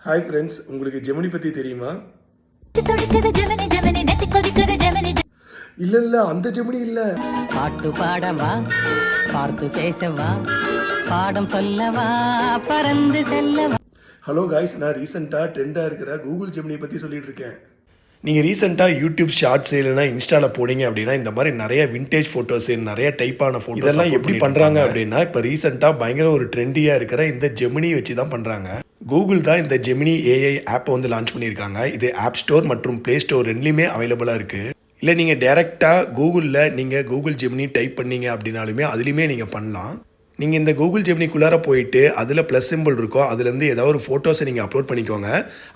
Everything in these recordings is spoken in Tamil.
ஹாய் ஃப்ரெண்ட்ஸ், உங்களுக்கு ஜெமினி பற்றி தெரியுமா? இல்ல அந்த ஜெமினி இல்ல. பாட்டு பாடவா, பார்த்து பேசவா, பாடம் சொல்லவா, பறந்து செல்லவா. ஹலோ காய்ஸ், நான் ரீசெண்டாக ட்ரெண்டாக இருக்கிற கூகுள் ஜெமினியை பற்றி சொல்லிட்டு இருக்கேன். நீங்கள் ரீசெண்டாக யூடியூப் ஷார்ட்ஸ் இல்லைனா இன்ஸ்டாவில் போனீங்க அப்படின்னா இந்த மாதிரி நிறைய விண்டேஜ் ஃபோட்டோஸு நிறைய டைப்பான ஃபோட்டோ இதெல்லாம் எப்படி பண்ணுறாங்க அப்படின்னா, இப்போ ரீசெண்டாக பயங்கர ஒரு ட்ரெண்டியாக இருக்கிற இந்த ஜெமினி வச்சு தான் பண்ணுறாங்க. கூகுள் தான் இந்த ஜெமினி ஏஐ ஆப்பை வந்து லான்ச் பண்ணியிருக்காங்க. இது ஆப் ஸ்டோர் மற்றும் ப்ளே ஸ்டோர் ரெண்டுலேயுமே அவைலபிளாக இருக்குது. இல்லை நீங்கள் டேரெக்டாக கூகுளில் நீங்கள் கூகுள் ஜெமினி டைப் பண்ணீங்க அப்படின்னாலுமே அதுலேயுமே நீங்கள் பண்ணலாம். நீங்கள் இந்த கூகுள் ஜெமினிக்குள்ளார போயிட்டு அதில் ப்ளஸ் சிம்பிள் இருக்கும், அதுலேருந்து ஏதாவது ஒரு ஃபோட்டோஸை நீங்கள் அப்லோட் பண்ணிக்கோங்க.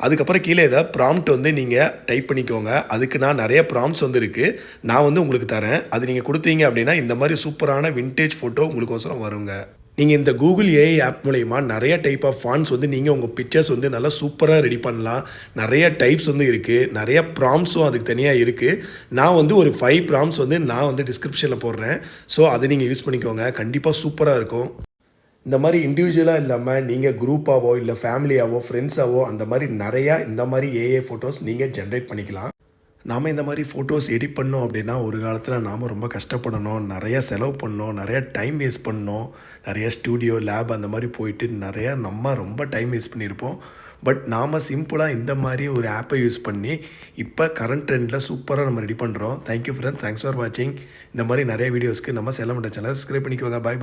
அதுக்கப்புறம் கீழே ஏதாவது ப்ராம்ப்ட் வந்து நீங்கள் டைப் பண்ணிக்கோங்க. அதுக்கு நான் நிறைய ப்ராம்ப்ட்ஸ் வந்து இருக்குது, நான் வந்து உங்களுக்கு தரேன். அது நீங்கள் கொடுத்தீங்க அப்படின்னா இந்த மாதிரி சூப்பரான விண்டேஜ் ஃபோட்டோ உங்களுக்கோசரம் வருங்க. நீங்கள் இந்த கூகுள் ஏஐ ஆப் மூலயமா நிறைய டைப் ஆஃப் ஃபாண்ட்ஸ் வந்து நீங்கள் உங்கள் பிக்சர்ஸ் வந்து நல்லா சூப்பராக ரெடி பண்ணலாம். நிறைய டைப்ஸ் வந்து இருக்குது, நிறைய ப்ராம்ப்ட்ஸும் அதுக்கு தனியாக இருக்குது. நான் வந்து ஒரு 5 ப்ராம்ப்ட்ஸ் வந்து நான் வந்து டிஸ்கிரிப்ஷனில் போடுறேன். ஸோ அதை நீங்கள் யூஸ் பண்ணிக்கோங்க, கண்டிப்பாக சூப்பராக இருக்கும். இந்த மாதிரி இண்டிவிஜுவலாக இல்லாமல் நீங்கள் குரூப்பாவோ இல்லை ஃபேமிலியாவோ ஃப்ரெண்ட்ஸாவோ அந்த மாதிரி நிறையா இந்த மாதிரி ஏஐ ஃபோட்டோஸ் நீங்கள் ஜென்ரேட் பண்ணிக்கலாம். நாம் இந்த மாதிரி ஃபோட்டோஸ் எடிட் பண்ணோம் அப்படின்னா ஒரு காலத்தில் நாம் ரொம்ப கஷ்டப்படணும், நிறையா செலவு பண்ணணும், நிறையா டைம் வேஸ்ட் பண்ணணும், நிறைய ஸ்டூடியோ லேப் அந்த மாதிரி போயிட்டு நிறையா நம்ம ரொம்ப டைம் வேஸ்ட் பண்ணியிருப்போம். பட் நாம் சிம்பிளாக இந்த மாதிரி ஒரு ஆப்பை யூஸ் பண்ணி இப்போ கரண்ட் ட்ரெண்டில் சூப்பராக நம்ம ரெடி பண்ணுறோம். தேங்க்யூ ஃப்ரெண்ட்ஸ், தேங்க்ஸ் ஃபார் வாட்சிங். இந்த மாதிரி நிறைய வீடியோஸ்க்கு நம்ம செல்லமண்ட சேனல் சப்ஸ்கிரைப் பண்ணிக்கோங்க. பாய்.